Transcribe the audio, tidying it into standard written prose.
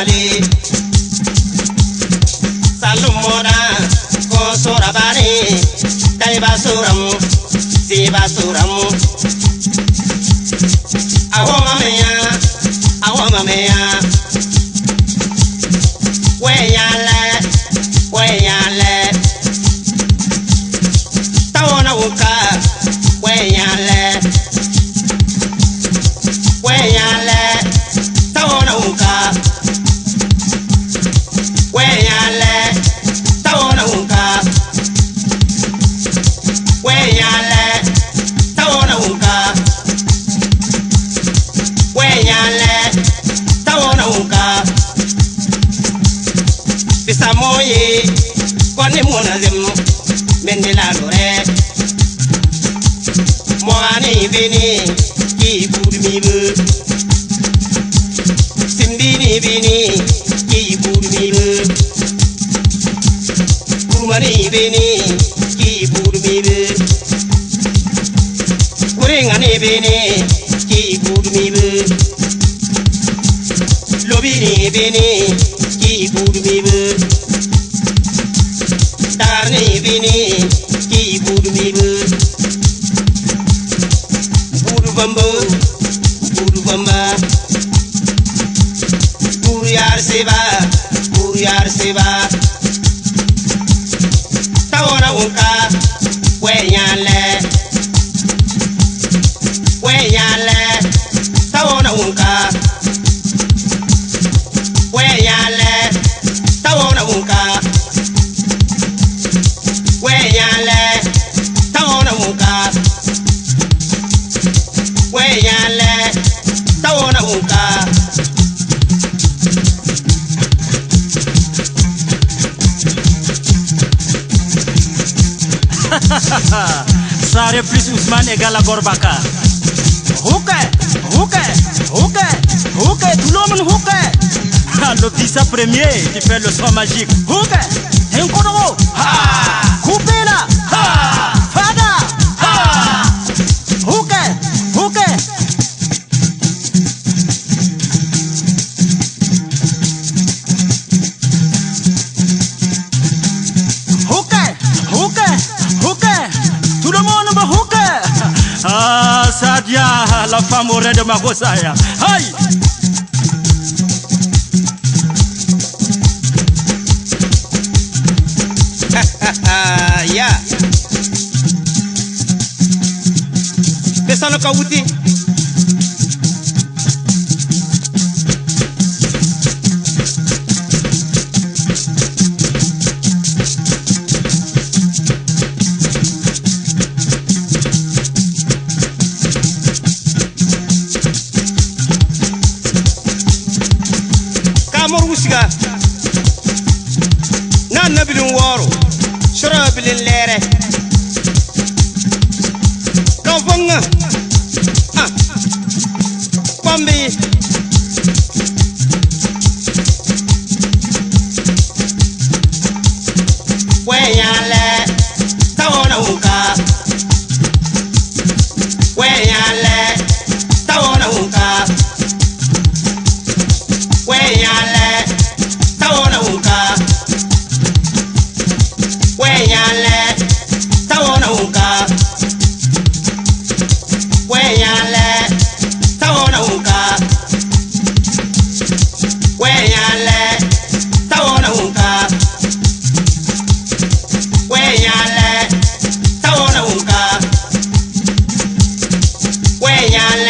mali salum moda ko sora bani dai basuram si basuram awoma meya weyale tawona wuka weyale tawona wuka weyale tawona wuka weyale tawona wuka weyale tawona wuka bisamoye koni monazim mendela lore moani bini ki burmibu simbini bini ki burmibu kumani bini ki burmibu kuringani bini ki burmibu lobini bini ki burmibu darni bini ki burmibu buru bamba buru yar seba tawona unka weyale tawona unka weyale tawona unka weyale tawona unka weyale tawona unka Sare plus Ousmane égale à Gorbaka. Houke, tout le monde houke. L'Optissa premier qui fait le son magique. Houke, Nkodoro, Koupela, Fada, Houke. Tout le monde me houke. Sadia, la femme aurait de ma Rosaya. Aïe. Yeah. Pesano kawuti. Kamor wusiga. Nan nabilin woro. Shurabilin lere. Kavanga. Kwambi. Weyale tawona unka. Weyale tawona unka. Weyale tawona unka. Weyale tawona unka. Weyale tawona unka. Weyale tawona unka. Weyale tawona unka. Weyale